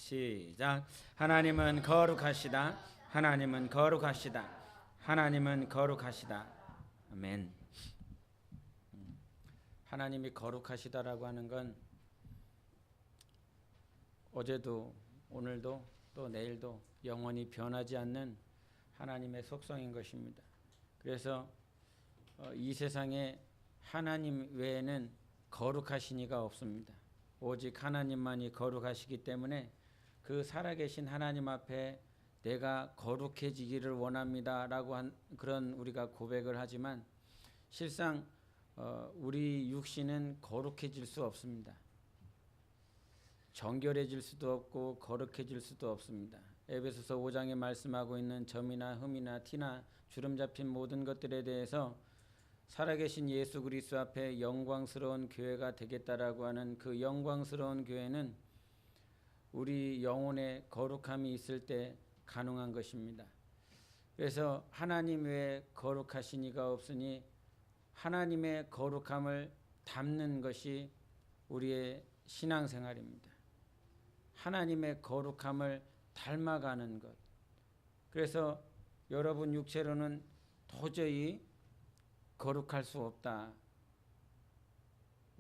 시작. 하나님은 거룩하시다. 하나님은 거룩하시다. 하나님은 거룩하시다. 아멘. 하나님이 거룩하시다라고 하는 건 어제도 오늘도 또 내일도 영원히 변하지 않는 하나님의 속성인 것입니다. 그래서 이 세상에 하나님 외에는 거룩하신 이가 없습니다. 오직 하나님만이 거룩하시기 때문에 그 살아계신 하나님 앞에 내가 거룩해지기를 원합니다 라고 한 그런 우리가 고백을 하지만 실상 우리 육신은 거룩해질 수 없습니다. 정결해질 수도 없고 거룩해질 수도 없습니다. 에베소서 5장에 말씀하고 있는 점이나 흠이나 티나 주름 잡힌 모든 것들에 대해서 살아계신 예수 그리스도 앞에 영광스러운 교회가 되겠다라고 하는 그 영광스러운 교회는 우리 영혼에 거룩함이 있을 때 가능한 것입니다. 그래서 하나님 외에 거룩하신 이가 없으니 하나님의 거룩함을 담는 것이 우리의 신앙생활입니다. 하나님의 거룩함을 닮아가는 것. 그래서 여러분 육체로는 도저히 거룩할 수 없다.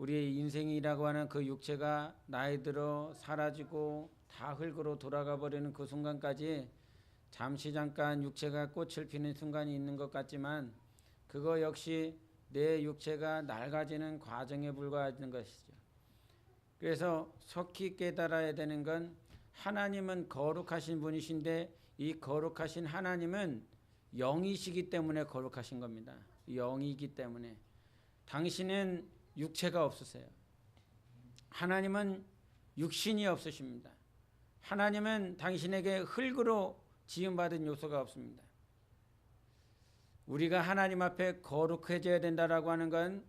우리의 인생이라고 하는 그 육체가 나이 들어 사라지고 다 흙으로 돌아가 버리는 그 순간까지 잠깐 육체가 꽃을 피는 순간이 있는 것 같지만 그거 역시 내 육체가 낡아지는 과정에 불과하는 것이죠. 그래서 속히 깨달아야 되는 건 하나님은 거룩하신 분이신데 이 거룩하신 하나님은 영이시기 때문에 거룩하신 겁니다. 영이기 때문에 당신은 육체가 없으세요. 하나님은 육신이 없으십니다. 하나님은 당신에게 흙으로 지음받은 요소가 없습니다. 우리가 하나님 앞에 거룩해져야 된다라고 하는 건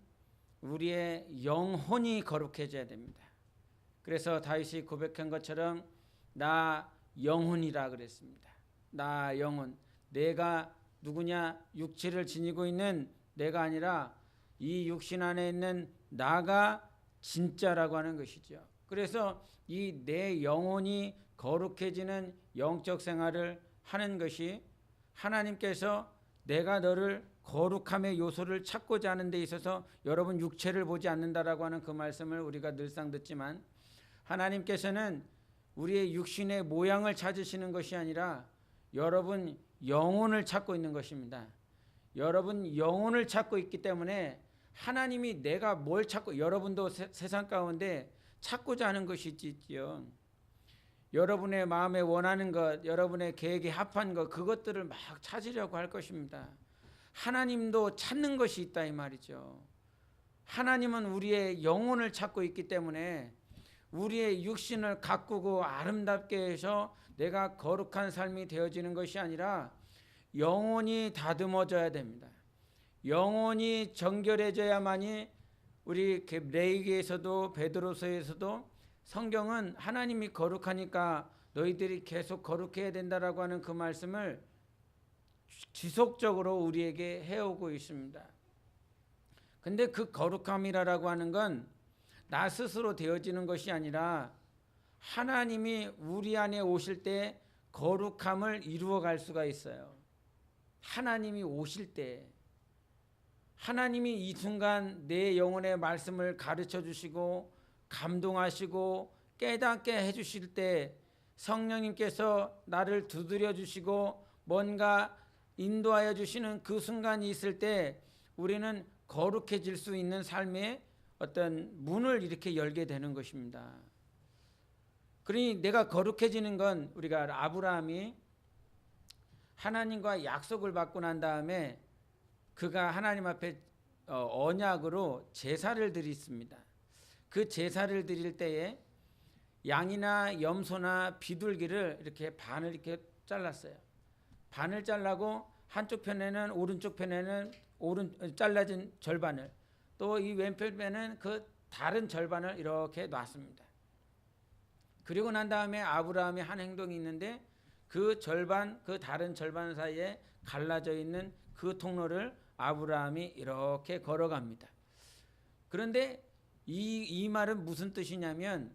우리의 영혼이 거룩해져야 됩니다. 그래서 다윗이 고백한 것처럼 나 영혼이라 그랬습니다. 나 영혼. 내가 누구냐? 육체를 지니고 있는 내가 아니라 이 육신 안에 있는 나가 진짜라고 하는 것이죠. 그래서 이 내 영혼이 거룩해지는 영적 생활을 하는 것이 하나님께서 내가 너를 거룩함의 요소를 찾고자 하는 데 있어서 여러분 육체를 보지 않는다라고 하는 그 말씀을 우리가 늘상 듣지만 하나님께서는 우리의 육신의 모양을 찾으시는 것이 아니라 여러분 영혼을 찾고 있는 것입니다. 여러분 영혼을 찾고 있기 때문에 하나님이 내가 뭘 찾고 여러분도 세상 가운데 찾고자 하는 것이 있지요. 여러분의 마음에 원하는 것, 여러분의 계획에 합한 것 그것들을 막 찾으려고 할 것입니다. 하나님도 찾는 것이 있다 이 말이죠. 하나님은 우리의 영혼을 찾고 있기 때문에 우리의 육신을 가꾸고 아름답게 해서 내가 거룩한 삶이 되어지는 것이 아니라 영혼이 다듬어져야 됩니다. 영혼이 정결해져야만이 우리 레위기에서도 베드로서에서도 성경은 하나님이 거룩하니까 너희들이 계속 거룩해야 된다라고 하는 그 말씀을 지속적으로 우리에게 해오고 있습니다. 근데 그 거룩함이라고 하는 건 나 스스로 되어지는 것이 아니라 하나님이 우리 안에 오실 때 거룩함을 이루어갈 수가 있어요. 하나님이 오실 때 하나님이 이 순간 내 영혼의 말씀을 가르쳐 주시고 감동하시고 깨닫게 해주실 때 성령님께서 나를 두드려 주시고 뭔가 인도하여 주시는 그 순간이 있을 때 우리는 거룩해질 수 있는 삶의 어떤 문을 이렇게 열게 되는 것입니다. 그러니 내가 거룩해지는 건 우리가 아브라함이 하나님과 약속을 받고 난 다음에 그가 하나님 앞에 언약으로 제사를 드렸습니다. 그 제사를 드릴 때에 양이나 염소나 비둘기를 이렇게 반을 이렇게 잘랐어요. 반을 잘라고 한쪽 편에는 오른쪽 편에는 잘라진 절반을 또 이 왼편 편에는 그 다른 절반을 이렇게 놨습니다. 그리고 난 다음에 아브라함이 한 행동이 있는데 그 절반 그 다른 절반 사이에 갈라져 있는 그 통로를 아브라함이 이렇게 걸어갑니다. 그런데 이 말은 무슨 뜻이냐면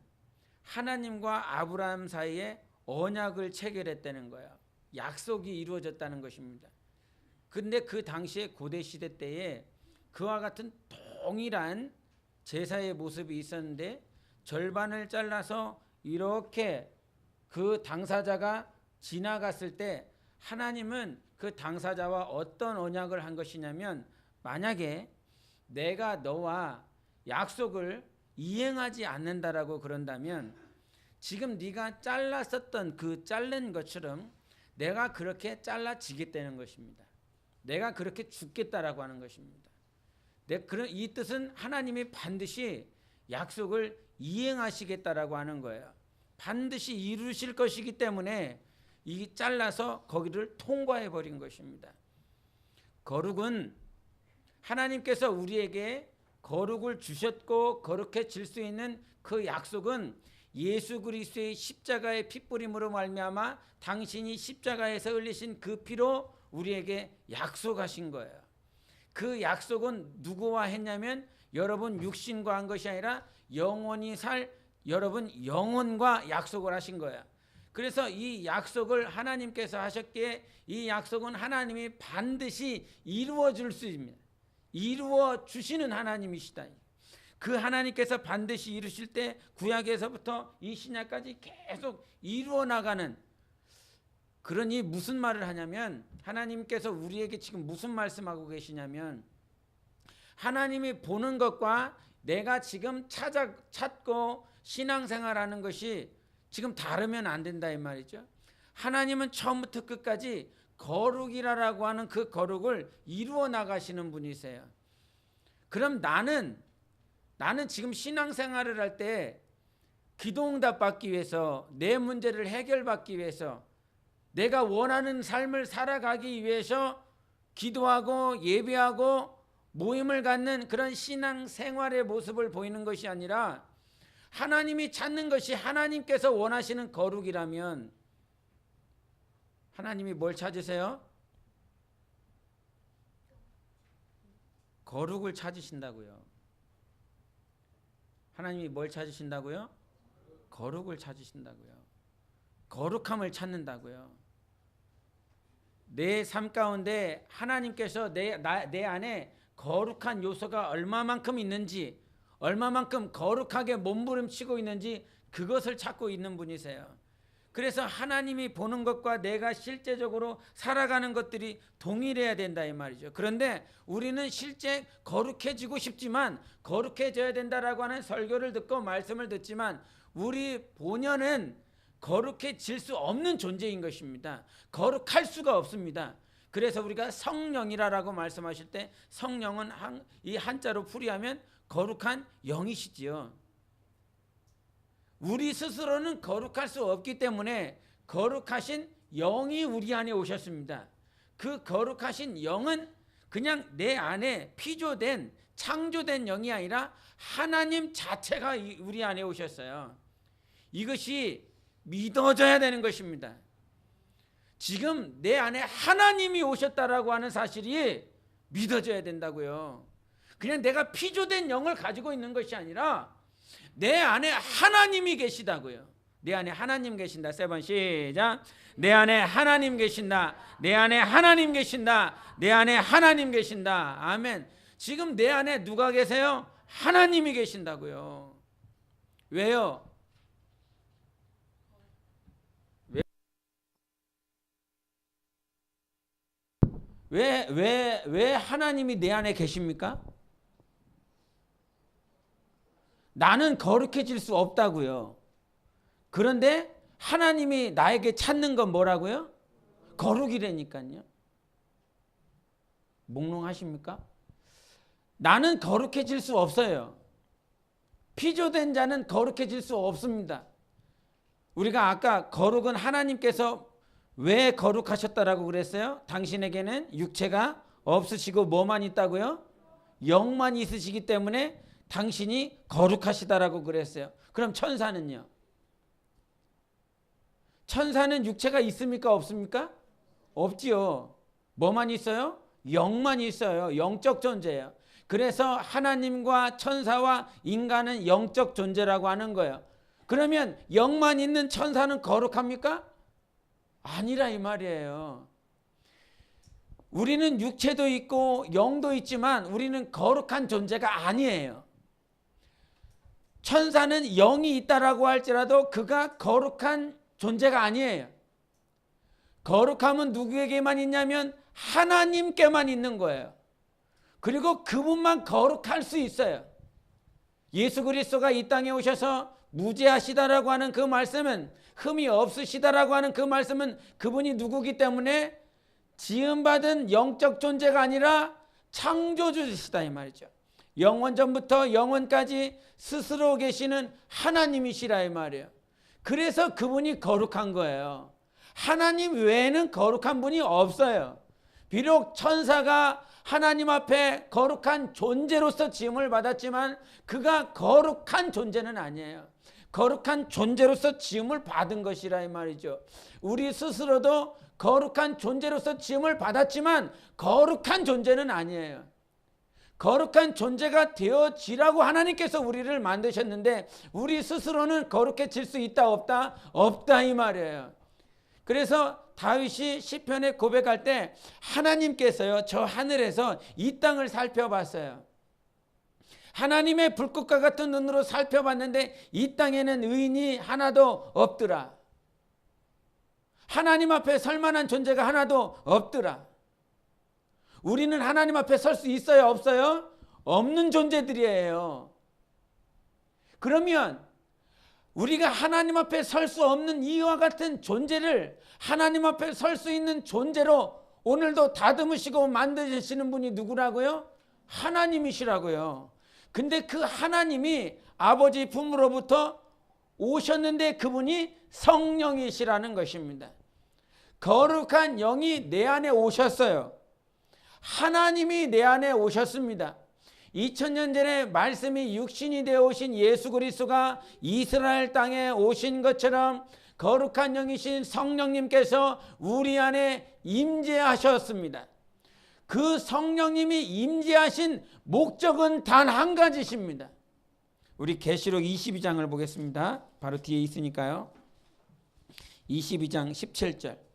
하나님과 아브라함 사이에 언약을 체결했다는 거예요. 약속이 이루어졌다는 것입니다. 근데 그 당시에 고대 시대 때에 그와 같은 동일한 제사의 모습이 있었는데 절반을 잘라서 이렇게 그 당사자가 지나갔을 때 하나님은 그 당사자와 어떤 언약을 한 것이냐면, 만약에 내가 너와 약속을 이행하지 않는다라고 그런다면 지금 네가 잘랐었던 그 자른 것처럼 내가 그렇게 잘라지겠다는 것입니다. 내가 그렇게 죽겠다라고 하는 것입니다. 이 뜻은 하나님이 반드시 약속을 이행하시겠다라고 하는 거예요. 반드시 이루실 것이기 때문에 이 잘라서 거기를 통과해 버린 것입니다. 거룩은 하나님께서 우리에게 거룩을 주셨고 거룩해질 수 있는 그 약속은 예수 그리스도의 십자가의 핏부림으로 말미암아 당신이 십자가에서 흘리신 그 피로 우리에게 약속하신 거예요. 그 약속은 누구와 했냐면 여러분 육신과 한 것이 아니라 영원히 살 여러분 영혼과 약속을 하신 거예요. 그래서 이 약속을 하나님께서 하셨기에 이 약속은 하나님이 반드시 이루어 줄 수 있습니다. 이루어 주시는 하나님이시다. 그 하나님께서 반드시 이루실 때 구약에서부터 이 신약까지 계속 이루어 나가는, 그러니 무슨 말을 하냐면 하나님께서 우리에게 지금 무슨 말씀하고 계시냐면 하나님이 보는 것과 내가 지금 찾고 신앙생활하는 것이 지금 다르면 안 된다 이 말이죠. 하나님은 처음부터 끝까지 거룩이라고 하는 그 거룩을 이루어 나가시는 분이세요. 그럼 나는 지금 신앙생활을 할 때 기도응답 받기 위해서, 내 문제를 해결받기 위해서, 내가 원하는 삶을 살아가기 위해서 기도하고 예배하고 모임을 갖는 그런 신앙생활의 모습을 보이는 것이 아니라 하나님이 찾는 것이 하나님께서 원하시는 거룩이라면 하나님이 뭘 찾으세요? 거룩을 찾으신다고요. 하나님이 뭘 찾으신다고요? 거룩을 찾으신다고요. 거룩함을 찾는다고요. 내 삶 가운데 하나님께서 내 안에 거룩한 요소가 얼마만큼 있는지, 얼마만큼 거룩하게 몸부림치고 있는지 그것을 찾고 있는 분이세요. 그래서 하나님이 보는 것과 내가 실제적으로 살아가는 것들이 동일해야 된다 이 말이죠. 그런데 우리는 실제 거룩해지고 싶지만, 거룩해져야 된다라고 하는 설교를 듣고 말씀을 듣지만 우리 본연은 거룩해질 수 없는 존재인 것입니다. 거룩할 수가 없습니다. 그래서 우리가 성령이라고 말씀하실 때 성령은 이 한자로 풀이하면 거룩한 영이시지요. 우리 스스로는 거룩할 수 없기 때문에 거룩하신 영이 우리 안에 오셨습니다. 그 거룩하신 영은 그냥 내 안에 피조된 창조된 영이 아니라 하나님 자체가 우리 안에 오셨어요. 이것이 믿어져야 되는 것입니다. 지금 내 안에 하나님이 오셨다라고 하는 사실이 믿어져야 된다고요. 그냥 내가 피조된 영을 가지고 있는 것이 아니라 내 안에 하나님이 계시다고요. 내 안에 하나님 계신다. 세 번 시작. 내 안에 하나님 계신다. 내 안에 하나님 계신다. 내 안에 하나님 계신다. 아멘. 지금 내 안에 누가 계세요? 하나님이 계신다고요. 왜요? 왜 하나님이 내 안에 계십니까? 나는 거룩해질 수 없다고요. 그런데 하나님이 나에게 찾는 건 뭐라고요? 거룩이라니까요. 몽롱하십니까? 나는 거룩해질 수 없어요. 피조된 자는 거룩해질 수 없습니다. 우리가 아까 거룩은 하나님께서 왜 거룩하셨다라고 그랬어요? 당신에게는 육체가 없으시고 뭐만 있다고요? 영만 있으시기 때문에 당신이 거룩하시다라고 그랬어요. 그럼 천사는요? 천사는 육체가 있습니까? 없습니까? 없지요. 뭐만 있어요? 영만 있어요. 영적 존재예요. 그래서 하나님과 천사와 인간은 영적 존재라고 하는 거예요. 그러면 영만 있는 천사는 거룩합니까? 아니라 이 말이에요. 우리는 육체도 있고 영도 있지만 우리는 거룩한 존재가 아니에요. 천사는 영이 있다라고 할지라도 그가 거룩한 존재가 아니에요. 거룩함은 누구에게만 있냐면 하나님께만 있는 거예요. 그리고 그분만 거룩할 수 있어요. 예수 그리스도가 이 땅에 오셔서 무죄하시다라고 하는 그 말씀은, 흠이 없으시다라고 하는 그 말씀은 그분이 누구기 때문에 지음받은 영적 존재가 아니라 창조주시다 이 말이죠. 영원전부터 영원까지 스스로 계시는 하나님이시라 이 말이에요. 그래서 그분이 거룩한 거예요. 하나님 외에는 거룩한 분이 없어요. 비록 천사가 하나님 앞에 거룩한 존재로서 지음을 받았지만 그가 거룩한 존재는 아니에요. 거룩한 존재로서 지음을 받은 것이라 이 말이죠. 우리 스스로도 거룩한 존재로서 지음을 받았지만 거룩한 존재는 아니에요. 거룩한 존재가 되어지라고 하나님께서 우리를 만드셨는데 우리 스스로는 거룩해질 수 있다 없다? 없다 이 말이에요. 그래서 다윗이 시편에 고백할 때 하나님께서요, 저 하늘에서 이 땅을 살펴봤어요. 하나님의 불꽃과 같은 눈으로 살펴봤는데 이 땅에는 의인이 하나도 없더라. 하나님 앞에 설 만한 존재가 하나도 없더라. 우리는 하나님 앞에 설 수 있어요 없어요? 없는 존재들이에요. 그러면 우리가 하나님 앞에 설 수 없는 이와 같은 존재를 하나님 앞에 설 수 있는 존재로 오늘도 다듬으시고 만드시는 분이 누구라고요? 하나님이시라고요. 근데 그 하나님이 아버지 품으로부터 오셨는데 그분이 성령이시라는 것입니다. 거룩한 영이 내 안에 오셨어요. 하나님이 내 안에 오셨습니다. 2000년 전에 말씀이 육신이 되어 오신 예수 그리스도가 이스라엘 땅에 오신 것처럼 거룩한 영이신 성령님께서 우리 안에 임재하셨습니다. 그 성령님이 임재하신 목적은 단 한 가지십니다. 우리 계시록 22장을 보겠습니다. 바로 뒤에 있으니까요. 22장 17절.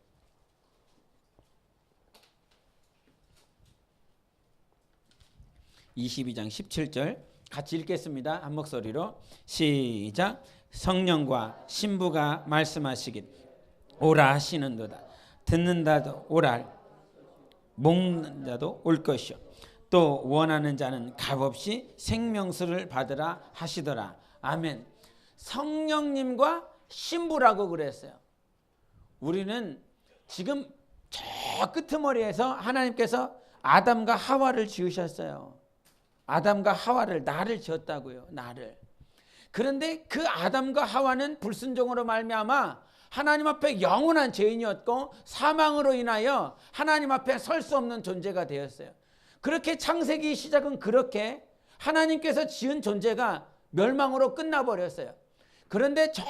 22장 17절 같이 읽겠습니다. 한 목소리로 시작. 성령과 신부가 말씀하시길 오라 하시는도다. 듣는다도 오랄, 먹는 자도 올 것이요 또 원하는 자는 값없이 생명수를 받으라 하시더라. 아멘. 성령님과 신부라고 그랬어요. 우리는 지금 저 끄트머리에서 하나님께서 아담과 하와를 지으셨어요. 아담과 하와를, 나를 지었다고요. 나를. 그런데 그 아담과 하와는 불순종으로 말미암아 하나님 앞에 영원한 죄인이었고 사망으로 인하여 하나님 앞에 설 수 없는 존재가 되었어요. 그렇게 창세기 시작은 그렇게 하나님께서 지은 존재가 멸망으로 끝나버렸어요. 그런데 저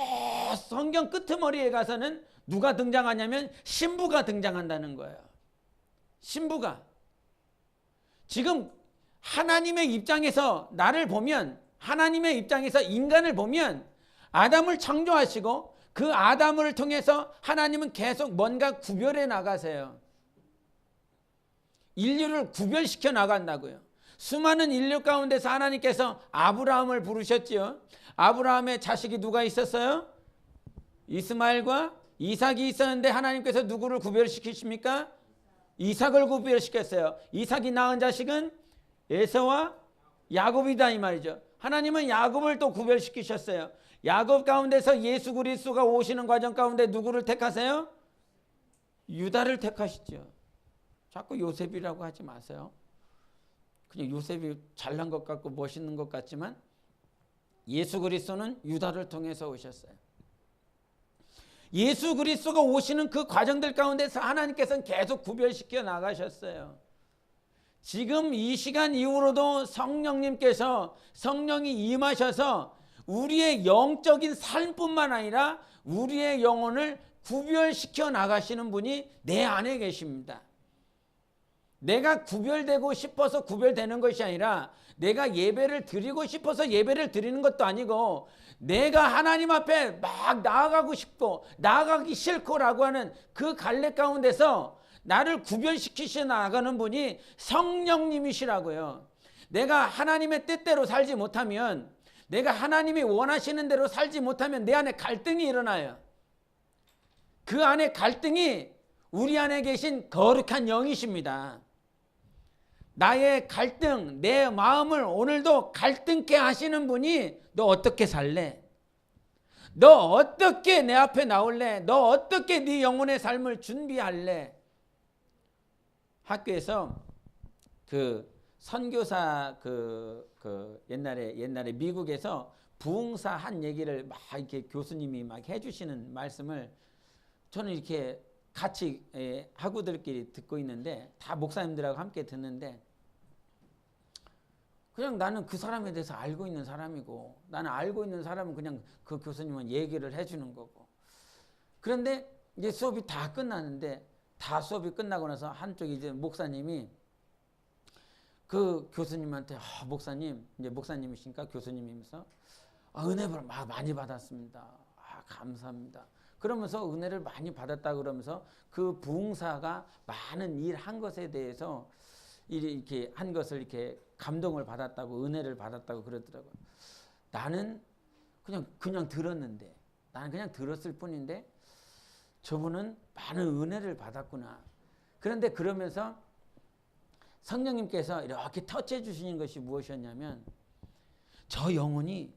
성경 끄트머리에 가서는 누가 등장하냐면 신부가 등장한다는 거예요. 신부가. 지금 하나님의 입장에서 나를 보면, 하나님의 입장에서 인간을 보면 아담을 창조하시고 그 아담을 통해서 하나님은 계속 뭔가 구별해 나가세요. 인류를 구별시켜 나간다고요. 수많은 인류 가운데서 하나님께서 아브라함을 부르셨지요. 아브라함의 자식이 누가 있었어요? 이스마엘과 이삭이 있었는데 하나님께서 누구를 구별시키십니까? 이삭을 구별시켰어요. 이삭이 낳은 자식은 에서와 야곱이다 이 말이죠. 하나님은 야곱을 또 구별시키셨어요. 야곱 가운데서 예수 그리스도가 오시는 과정 가운데 누구를 택하세요? 유다를 택하시죠. 자꾸 요셉이라고 하지 마세요. 그냥 요셉이 잘난 것 같고 멋있는 것 같지만 예수 그리스도는 유다를 통해서 오셨어요. 예수 그리스도가 오시는 그 과정들 가운데서 하나님께서는 계속 구별시켜 나가셨어요. 지금 이 시간 이후로도 성령님께서, 성령이 임하셔서 우리의 영적인 삶뿐만 아니라 우리의 영혼을 구별시켜 나가시는 분이 내 안에 계십니다. 내가 구별되고 싶어서 구별되는 것이 아니라 내가 예배를 드리고 싶어서 예배를 드리는 것도 아니고 내가 하나님 앞에 막 나아가고 싶고 나아가기 싫고라고 하는 그 갈래 가운데서 나를 구별시키셔 나가는 분이 성령님이시라고요. 내가 하나님의 뜻대로 살지 못하면, 내가 하나님이 원하시는 대로 살지 못하면 내 안에 갈등이 일어나요. 그 안에 갈등이 우리 안에 계신 거룩한 영이십니다. 나의 갈등, 내 마음을 오늘도 갈등케 하시는 분이 너 어떻게 살래? 너 어떻게 내 앞에 나올래? 너 어떻게 네 영혼의 삶을 준비할래? 학교에서 그 선교사 옛날에 미국에서 부흥사 한 얘기를 막 이렇게 교수님이 막 해주시는 말씀을 저는 이렇게 같이 학우들끼리 듣고 있는데 다 목사님들하고 함께 듣는데 그냥 나는 그 사람에 대해서 알고 있는 사람이고 나는 알고 있는 사람은 그냥 그 교수님은 얘기를 해주는 거고 그런데 이제 수업이 다 끝났는데 다 수업이 끝나고 나서 한쪽 이제 목사님이 그 교수님한테 목사님 이제 목사님이시니까 교수님이면서 은혜를 많이 받았습니다. 감사합니다. 그러면서 은혜를 많이 받았다 그러면서 그 부흥사가 많은 일 한 것에 대해서 이렇게 한 것을 이렇게 감동을 받았다고 은혜를 받았다고 그러더라고요. 나는 그냥 들었는데 나는 그냥 들었을 뿐인데 저분은 많은 은혜를 받았구나. 그런데 그러면서 성령님께서 이렇게 터치해 주시는 것이 무엇이었냐면 저 영혼이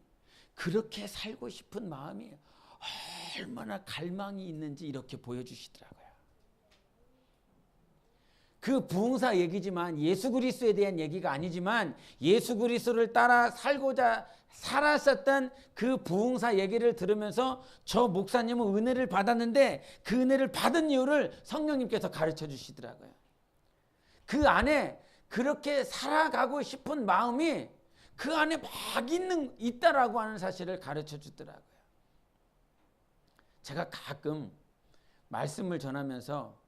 그렇게 살고 싶은 마음이 얼마나 갈망이 있는지 이렇게 보여주시더라고요. 그 부흥사 얘기지만 예수 그리스도에 대한 얘기가 아니지만 예수 그리스도를 따라 살고자 살았었던 그 부흥사 얘기를 들으면서 저 목사님은 은혜를 받았는데 그 은혜를 받은 이유를 성령님께서 가르쳐 주시더라고요. 그 안에 그렇게 살아가고 싶은 마음이 그 안에 막 있다라고 하는 사실을 가르쳐 주더라고요. 제가 가끔 말씀을 전하면서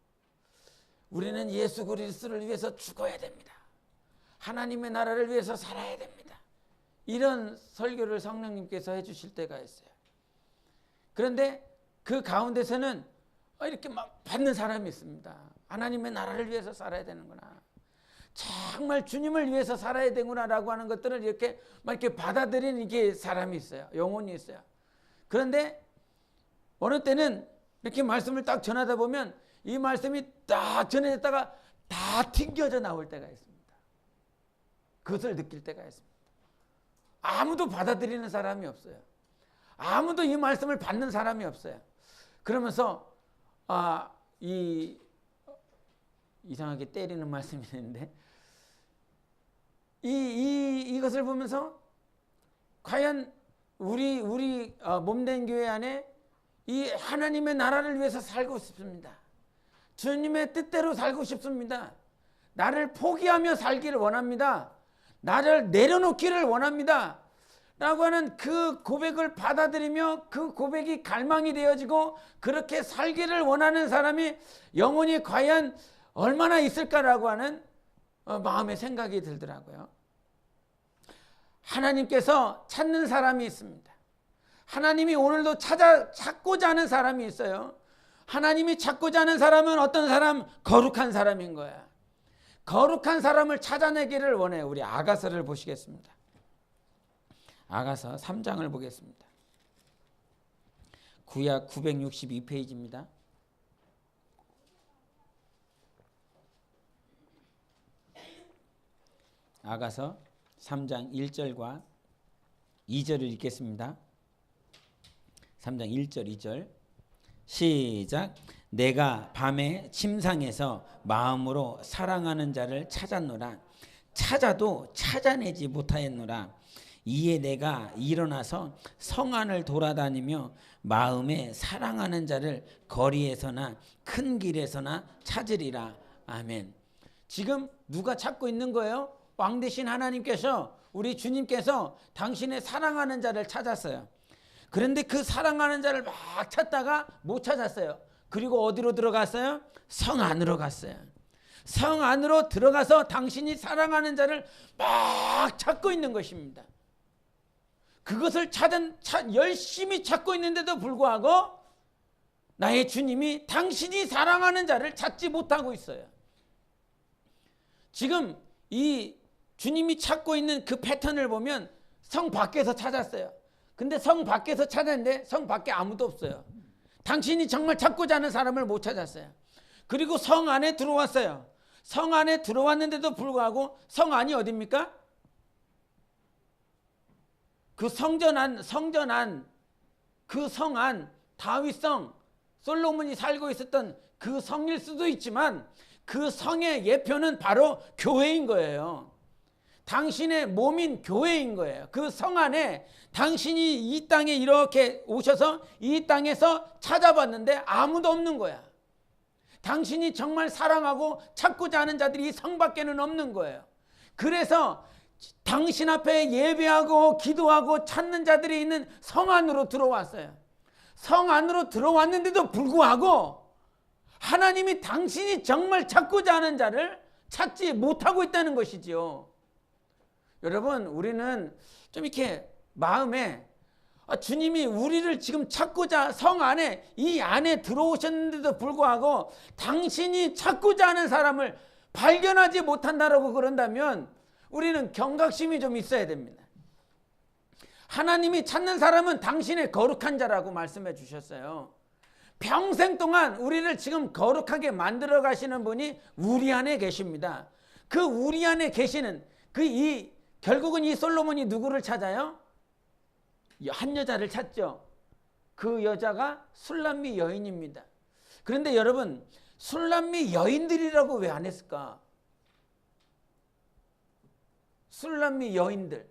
우리는 예수 그리스도를 위해서 죽어야 됩니다. 하나님의 나라를 위해서 살아야 됩니다. 이런 설교를 성령님께서 해주실 때가 있어요. 그런데 그 가운데서는 이렇게 막 받는 사람이 있습니다. 하나님의 나라를 위해서 살아야 되는구나. 정말 주님을 위해서 살아야 되구나라고 하는 것들을 이렇게 막 이렇게 받아들이는 이게 사람이 있어요. 영혼이 있어요. 그런데 어느 때는 이렇게 말씀을 딱 전하다 보면 이 말씀이 딱 전해졌다가 다 튕겨져 나올 때가 있습니다. 그것을 느낄 때가 있습니다. 아무도 받아들이는 사람이 없어요. 아무도 이 말씀을 받는 사람이 없어요. 그러면서 이상하게 때리는 말씀이 있는데 이것을 보면서 과연 우리 몸된 교회 안에 이 하나님의 나라를 위해서 살고 싶습니다. 주님의 뜻대로 살고 싶습니다. 나를 포기하며 살기를 원합니다. 나를 내려놓기를 원합니다. 라고 하는 그 고백을 받아들이며 그 고백이 갈망이 되어지고 그렇게 살기를 원하는 사람이 영혼이 과연 얼마나 있을까라고 하는 마음의 생각이 들더라고요. 하나님께서 찾는 사람이 있습니다. 하나님이 오늘도 찾고자 하는 사람이 있어요. 하나님이 찾고자 하는 사람은 어떤 사람? 거룩한 사람인 거야. 거룩한 사람을 찾아내기를 원해요. 우리 아가서를 보시겠습니다. 아가서 3장을 보겠습니다. 구약 962페이지입니다. 아가서 3장 1절과 2절을 읽겠습니다. 3장 1절 2절 시작. 내가 밤에 침상에서 마음으로 사랑하는 자를 찾았노라. 찾아도 찾아내지 못하였노라. 이에 내가 일어나서 성안을 돌아다니며 마음에 사랑하는 자를 거리에서나 큰 길에서나 찾으리라. 아멘. 지금 누가 찾고 있는 거예요? 왕 대신 하나님께서, 우리 주님께서 당신의 사랑하는 자를 찾았어요. 그런데 그 사랑하는 자를 막 찾다가 못 찾았어요. 그리고 어디로 들어갔어요? 성 안으로 갔어요. 성 안으로 들어가서 당신이 사랑하는 자를 막 찾고 있는 것입니다. 그것을 열심히 찾고 있는데도 불구하고 나의 주님이 당신이 사랑하는 자를 찾지 못하고 있어요. 지금 이 주님이 찾고 있는 그 패턴을 보면 성 밖에서 찾았어요. 근데 성 밖에서 찾았는데 성 밖에 아무도 없어요. 당신이 정말 찾고자 하는 사람을 못 찾았어요. 그리고 성 안에 들어왔어요. 성 안에 들어왔는데도 불구하고 성 안이 어디입니까? 그 성전 안, 그 성 안, 다윗성, 솔로몬이 살고 있었던 그 성일 수도 있지만 그 성의 예표는 바로 교회인 거예요. 당신의 몸인 교회인 거예요. 그 성 안에 당신이 이 땅에 이렇게 오셔서 이 땅에서 찾아봤는데 아무도 없는 거야. 당신이 정말 사랑하고 찾고자 하는 자들이 성 밖에는 없는 거예요. 그래서 당신 앞에 예배하고 기도하고 찾는 자들이 있는 성 안으로 들어왔어요. 성 안으로 들어왔는데도 불구하고 하나님이 당신이 정말 찾고자 하는 자를 찾지 못하고 있다는 것이지요. 여러분, 우리는 좀 이렇게 마음에 주님이 우리를 지금 찾고자 성 안에 이 안에 들어오셨는데도 불구하고 당신이 찾고자 하는 사람을 발견하지 못한다라고 그런다면 우리는 경각심이 좀 있어야 됩니다. 하나님이 찾는 사람은 당신의 거룩한 자라고 말씀해 주셨어요. 평생 동안 우리를 지금 거룩하게 만들어 가시는 분이 우리 안에 계십니다. 그 우리 안에 계시는 결국은 이 솔로몬이 누구를 찾아요? 한 여자를 찾죠. 그 여자가 술람미 여인입니다. 그런데 여러분, 술람미 여인들이라고 왜 안 했을까? 술람미 여인들.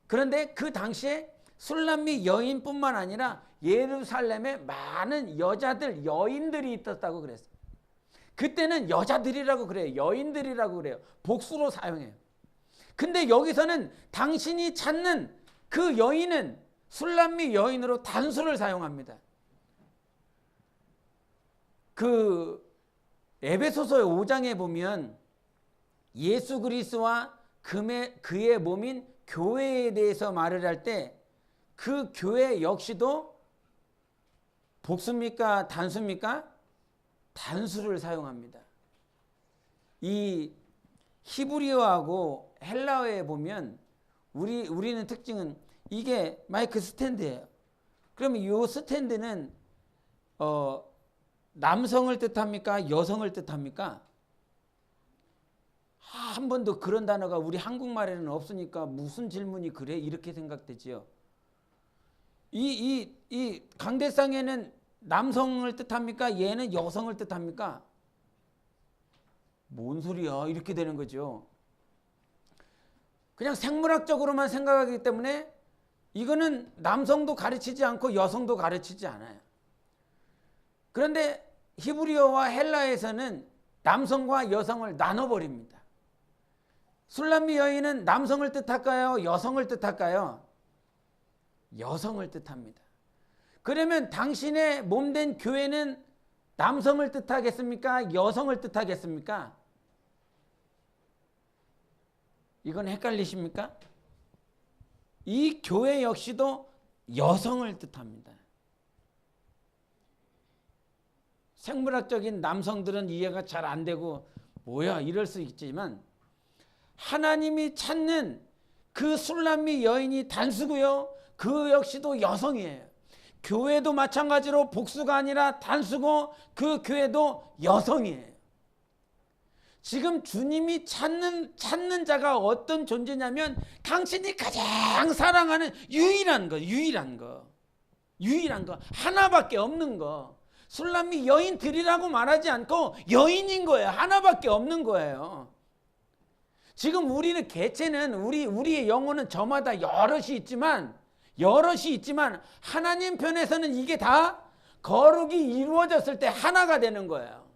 그런데 그 당시에 술람미 여인뿐만 아니라 예루살렘에 많은 여자들, 여인들이 있었다고 그랬어요. 그때는 여자들이라고 그래요. 여인들이라고 그래요. 복수로 사용해요. 근데 여기서는 당신이 찾는 그 여인은 술람미 여인으로 단수를 사용합니다. 그 에베소서 5장에 보면 예수 그리스도와 그의 몸인 교회에 대해서 말을 할 때 그 교회 역시도 복수입니까? 단수입니까? 단수를 사용합니다. 이 히브리어하고 헬라어에 보면 우리는 특징은 이게 마이크 스탠드예요. 그러면 이 스탠드는 남성을 뜻합니까? 여성을 뜻합니까? 한 번도 그런 단어가 우리 한국말에는 없으니까 무슨 질문이 그래? 이렇게 생각되지요. 이 강대상에는 남성을 뜻합니까? 얘는 여성을 뜻합니까? 뭔 소리야? 이렇게 되는 거죠. 그냥 생물학적으로만 생각하기 때문에 이거는 남성도 가르치지 않고 여성도 가르치지 않아요. 그런데 히브리어와 헬라에서는 남성과 여성을 나눠버립니다. 술람미 여인은 남성을 뜻할까요? 여성을 뜻할까요? 여성을 뜻합니다. 그러면 당신의 몸된 교회는 남성을 뜻하겠습니까? 여성을 뜻하겠습니까? 이건 헷갈리십니까? 이 교회 역시도 여성을 뜻합니다. 생물학적인 남성들은 이해가 잘 안 되고 뭐야 이럴 수 있지만 하나님이 찾는 그 술람미 여인이 단수고요. 그 역시도 여성이에요. 교회도 마찬가지로 복수가 아니라 단수고 그 교회도 여성이에요. 지금 주님이 찾는 자가 어떤 존재냐면 당신이 가장 사랑하는 유일한 거 하나밖에 없는 거. 술람미 여인들이라고 말하지 않고 여인인 거예요. 하나밖에 없는 거예요. 지금 우리는 개체는 우리의 영혼은 저마다 여럿이 있지만 하나님 편에서는 이게 다 거룩이 이루어졌을 때 하나가 되는 거예요.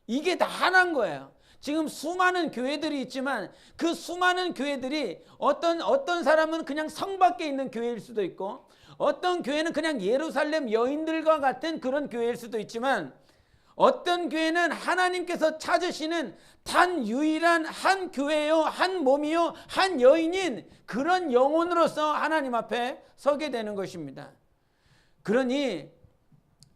이게 다 하나인 거예요. 지금 수많은 교회들이 있지만 그 수많은 교회들이 어떤 사람은 그냥 성 밖에 있는 교회일 수도 있고 어떤 교회는 그냥 예루살렘 여인들과 같은 그런 교회일 수도 있지만 어떤 교회는 하나님께서 찾으시는 단 유일한 한 교회요, 한 몸이요, 한 여인인 그런 영혼으로서 하나님 앞에 서게 되는 것입니다. 그러니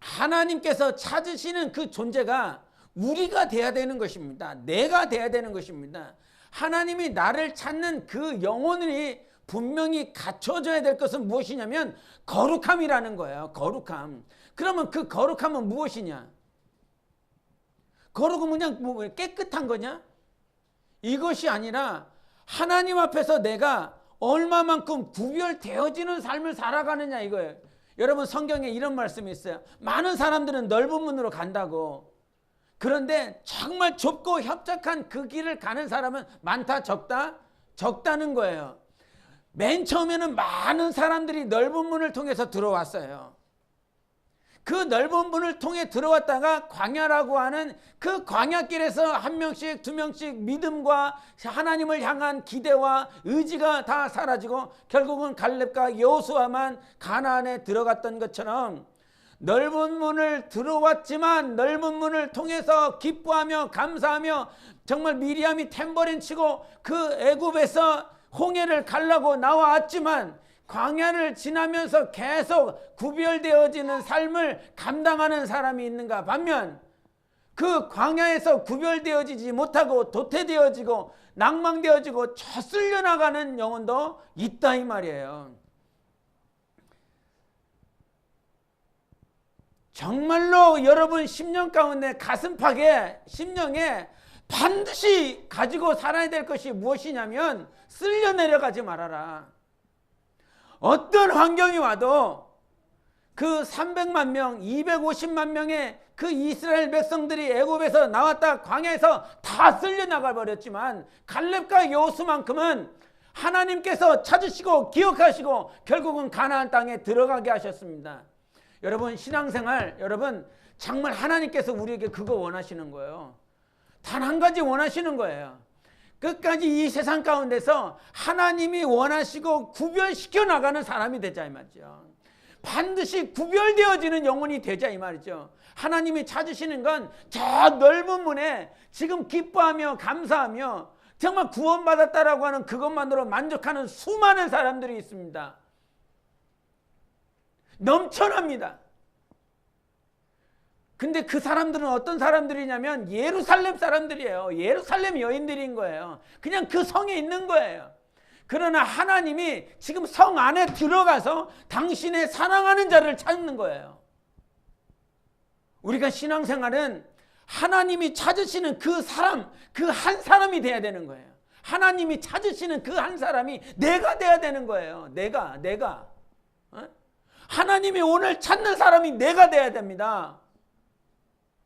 하나님께서 찾으시는 그 존재가 우리가 돼야 되는 것입니다. 내가 돼야 되는 것입니다. 하나님이 나를 찾는 그 영혼이 분명히 갖춰져야 될 것은 무엇이냐면 거룩함이라는 거예요. 거룩함. 그러면 그 거룩함은 무엇이냐? 거룩은 그냥 뭐 깨끗한 거냐? 이것이 아니라 하나님 앞에서 내가 얼마만큼 구별되어지는 삶을 살아가느냐 이거예요. 여러분 성경에 이런 말씀이 있어요. 많은 사람들은 넓은 문으로 간다고. 그런데 정말 좁고 협착한 그 길을 가는 사람은 많다 적다? 적다는 거예요. 맨 처음에는 많은 사람들이 넓은 문을 통해서 들어왔어요. 그 넓은 문을 통해 들어왔다가 광야라고 하는 그 광야길에서 한 명씩 두 명씩 믿음과 하나님을 향한 기대와 의지가 다 사라지고 결국은 갈렙과 여호수아만 가나안에 들어갔던 것처럼 넓은 문을 들어왔지만 넓은 문을 통해서 기뻐하며 감사하며 정말 미리암이 탬버린 치고 그 애굽에서 홍해를 가려고 나왔지만 광야를 지나면서 계속 구별되어지는 삶을 감당하는 사람이 있는가? 반면 그 광야에서 구별되어지지 못하고 도태되어지고 낭망되어지고 젖슬려 나가는 영혼도 있다 이 말이에요. 정말로 여러분 10년 가운데 가슴팍에 심령에 반드시 가지고 살아야 될 것이 무엇이냐면 쓸려 내려가지 말아라. 어떤 환경이 와도 그 300만 명, 250만 명의 그 이스라엘 백성들이 애굽에서 나왔다 광야에서 다 쓸려나가 버렸지만 갈렙과 여호수만큼은 하나님께서 찾으시고 기억하시고 결국은 가나안 땅에 들어가게 하셨습니다. 여러분 신앙생활, 여러분 정말 하나님께서 우리에게 그거 원하시는 거예요. 단 한 가지 원하시는 거예요. 끝까지 이 세상 가운데서 하나님이 원하시고 구별시켜 나가는 사람이 되자 이 말이죠. 반드시 구별되어지는 영혼이 되자 이 말이죠. 하나님이 찾으시는 건 저 넓은 문에 지금 기뻐하며 감사하며 정말 구원받았다라고 하는 그것만으로 만족하는 수많은 사람들이 있습니다. 넘쳐납니다. 근데 그 사람들은 어떤 사람들이냐면 예루살렘 사람들이에요. 예루살렘 여인들인 거예요. 그냥 그 성에 있는 거예요. 그러나 하나님이 지금 성 안에 들어가서 당신의 사랑하는 자를 찾는 거예요. 우리가 신앙생활은 하나님이 찾으시는 그 사람, 그 한 사람이 돼야 되는 거예요. 하나님이 찾으시는 그 한 사람이 내가 돼야 되는 거예요. 내가. 하나님이 오늘 찾는 사람이 내가 돼야 됩니다.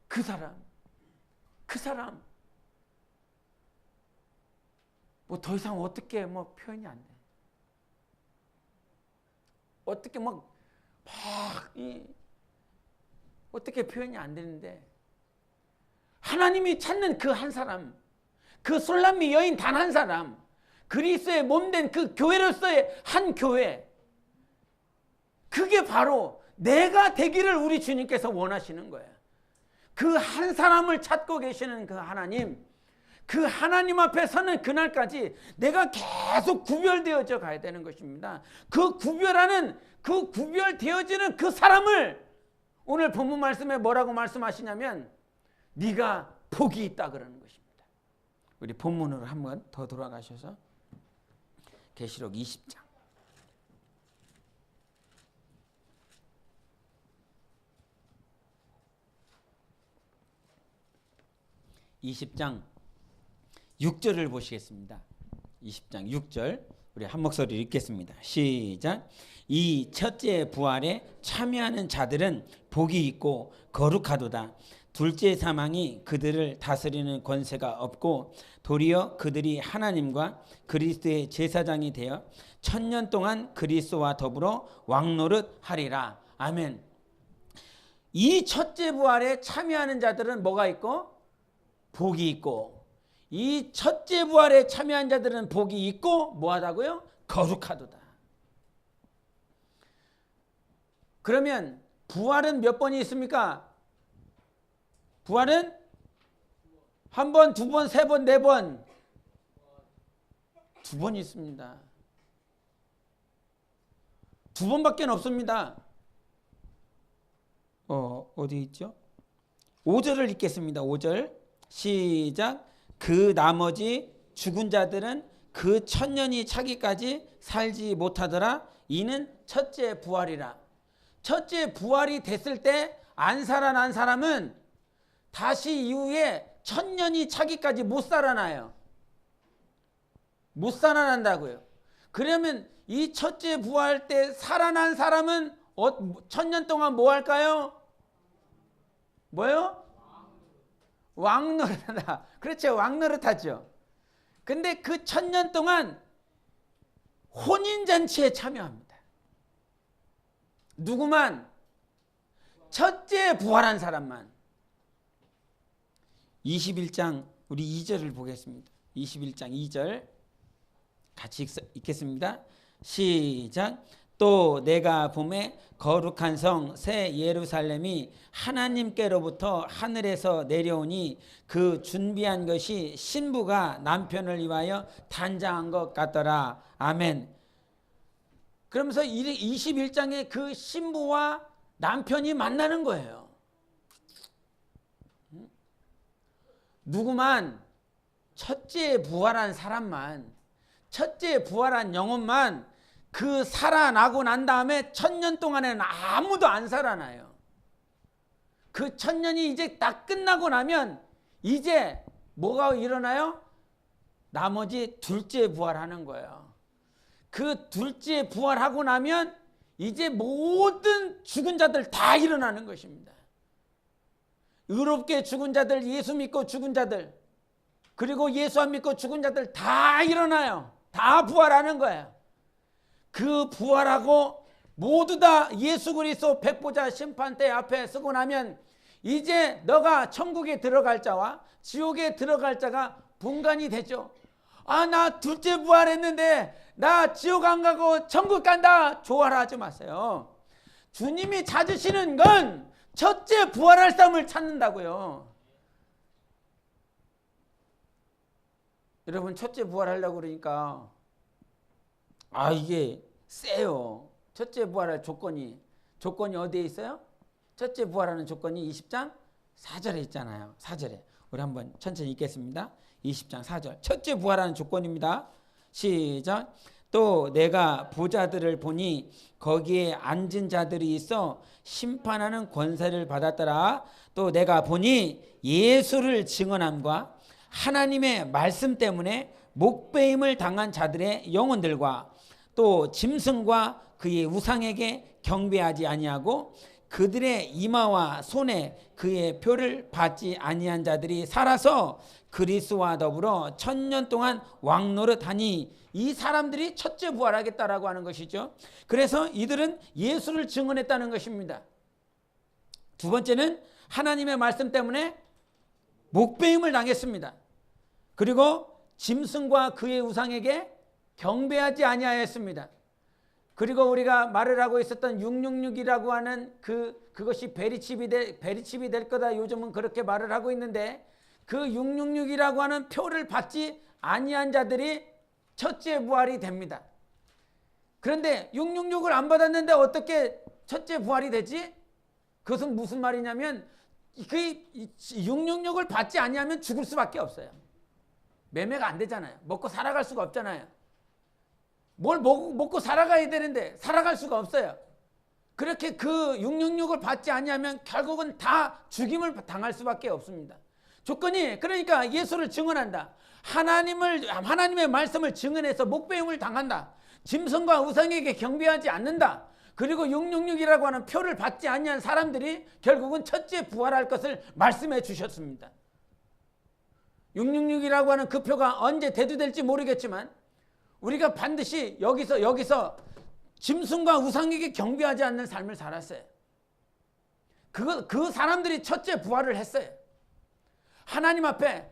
그 사람. 뭐 더 이상 어떻게 뭐 표현이 안 돼. 어떻게 어떻게 표현이 안 되는데 하나님이 찾는 그 한 사람, 그 술람미 여인 단 한 사람, 그리스도의 몸된 그 교회로서의 한 교회, 그게 바로 내가 되기를 우리 주님께서 원하시는 거예요. 그 한 사람을 찾고 계시는 그 하나님, 그 하나님 앞에 서는 그날까지 내가 계속 구별되어져 가야 되는 것입니다. 그 구별되어지는 그 사람을 오늘 본문 말씀에 뭐라고 말씀하시냐면 네가 복이 있다 그러는 것입니다. 우리 본문으로 한번 더 돌아가셔서 계시록 20장 20장 6절을 보시겠습니다. 20장 6절 우리 한 목소리로 읽겠습니다. 시작. 이 첫째 부활에 참여하는 자들은 복이 있고 거룩하도다. 둘째 사망이 그들을 다스리는 권세가 없고 도리어 그들이 하나님과 그리스도의 제사장이 되어 1000년 동안 그리스도와 더불어 왕노릇 하리라. 아멘. 이 첫째 부활에 참여하는 자들은 뭐가 있고? 복이 있고, 이 첫째 부활에 참여한 자들은 복이 있고 뭐하다고요? 거룩하도다. 그러면 부활은 몇 번이 있습니까? 부활은 한 번, 두 번, 세 번, 네 번. 두 번 있습니다. 두 번밖에 없습니다. 어디 있죠? 5절을 읽겠습니다. 5절 시작. 그 나머지 죽은 자들은 그 천년이 차기까지 살지 못하더라. 이는 첫째 부활이라. 첫째 부활이 됐을 때 안 살아난 사람은 다시 이후에 천년이 차기까지 못 살아나요. 못 살아난다고요. 그러면 이 첫째 부활 때 살아난 사람은 천년 동안 뭐 할까요? 뭐요? 왕노릇하다. 그렇죠. 왕노릇하죠. 근데 그 천년 동안 혼인잔치에 참여합니다. 누구만? 첫째 부활한 사람만. 21장 우리 2절을 보겠습니다. 21장 2절 같이 읽겠습니다. 시작. 또 내가 봄에 거룩한 성 새 예루살렘이 하나님께로부터 하늘에서 내려오니 그 준비한 것이 신부가 남편을 위하여 단장한 것 같더라. 아멘. 그러면서 21장에 그 신부와 남편이 만나는 거예요. 누구만? 첫째 부활한 사람만, 첫째 부활한 영혼만 그 살아나고 난 다음에 천년 동안에는 아무도 안 살아나요. 그 천년이 이제 딱 끝나고 나면 이제 뭐가 일어나요? 나머지 둘째 부활하는 거예요. 그 둘째 부활하고 나면 이제 모든 죽은 자들 다 일어나는 것입니다. 의롭게 죽은 자들, 예수 믿고 죽은 자들, 그리고 예수 안 믿고 죽은 자들 다 일어나요. 다 부활하는 거예요. 그 부활하고 모두 다 예수 그리스도 백보자 심판대 앞에 서고 나면 이제 너가 천국에 들어갈 자와 지옥에 들어갈 자가 분간이 되죠. 아, 나 둘째 부활했는데 나 지옥 안 가고 천국 간다. 조화하지 마세요. 주님이 찾으시는 건 첫째 부활할 사람을 찾는다고요. 여러분 첫째 부활하려고 그러니까 이게 세요. 첫째 부활할 조건이 어디에 있어요? 첫째 부활하는 조건이 20장 4절에 있잖아요. 4절에 우리 한번 천천히 읽겠습니다. 20장 4절 첫째 부활하는 조건입니다. 시작. 또 내가 보좌들을 보니 거기에 앉은 자들이 있어 심판하는 권세를 받았더라. 또 내가 보니 예수를 증언함과 하나님의 말씀 때문에 목배임을 당한 자들의 영혼들과 또 짐승과 그의 우상에게 경배하지 아니하고 그들의 이마와 손에 그의 표를 받지 아니한 자들이 살아서 그리스도와 더불어 천년 동안 왕노릇하니 이 사람들이 첫째 부활하겠다라고 하는 것이죠. 그래서 이들은 예수를 증언했다는 것입니다. 두 번째는 하나님의 말씀 때문에 목배임을 당했습니다. 그리고 짐승과 그의 우상에게 경배하지 아니하였습니다. 그리고 우리가 말을 하고 있었던 666이라고 하는 그것이 베리칩이 될 거다. 요즘은 그렇게 말을 하고 있는데 그 666이라고 하는 표를 받지 아니한 자들이 첫째 부활이 됩니다. 그런데 666을 안 받았는데 어떻게 첫째 부활이 되지? 그것은 무슨 말이냐면 그 666을 받지 아니하면 죽을 수밖에 없어요. 매매가 안 되잖아요. 먹고 살아갈 수가 없잖아요. 뭘 먹고 살아가야 되는데 살아갈 수가 없어요. 그렇게 그 666을 받지 아니하면 결국은 다 죽임을 당할 수밖에 없습니다. 조건이 그러니까 예수를 증언한다. 하나님의 말씀을 증언해서 목배임을 당한다. 짐승과 우상에게 경배하지 않는다. 그리고 666이라고 하는 표를 받지 아니한 사람들이 결국은 첫째 부활할 것을 말씀해 주셨습니다. 666이라고 하는 그 표가 언제 대두될지 모르겠지만 우리가 반드시 여기서 짐승과 우상에게 경배하지 않는 삶을 살았어요. 그 사람들이 첫째 부활을 했어요. 하나님 앞에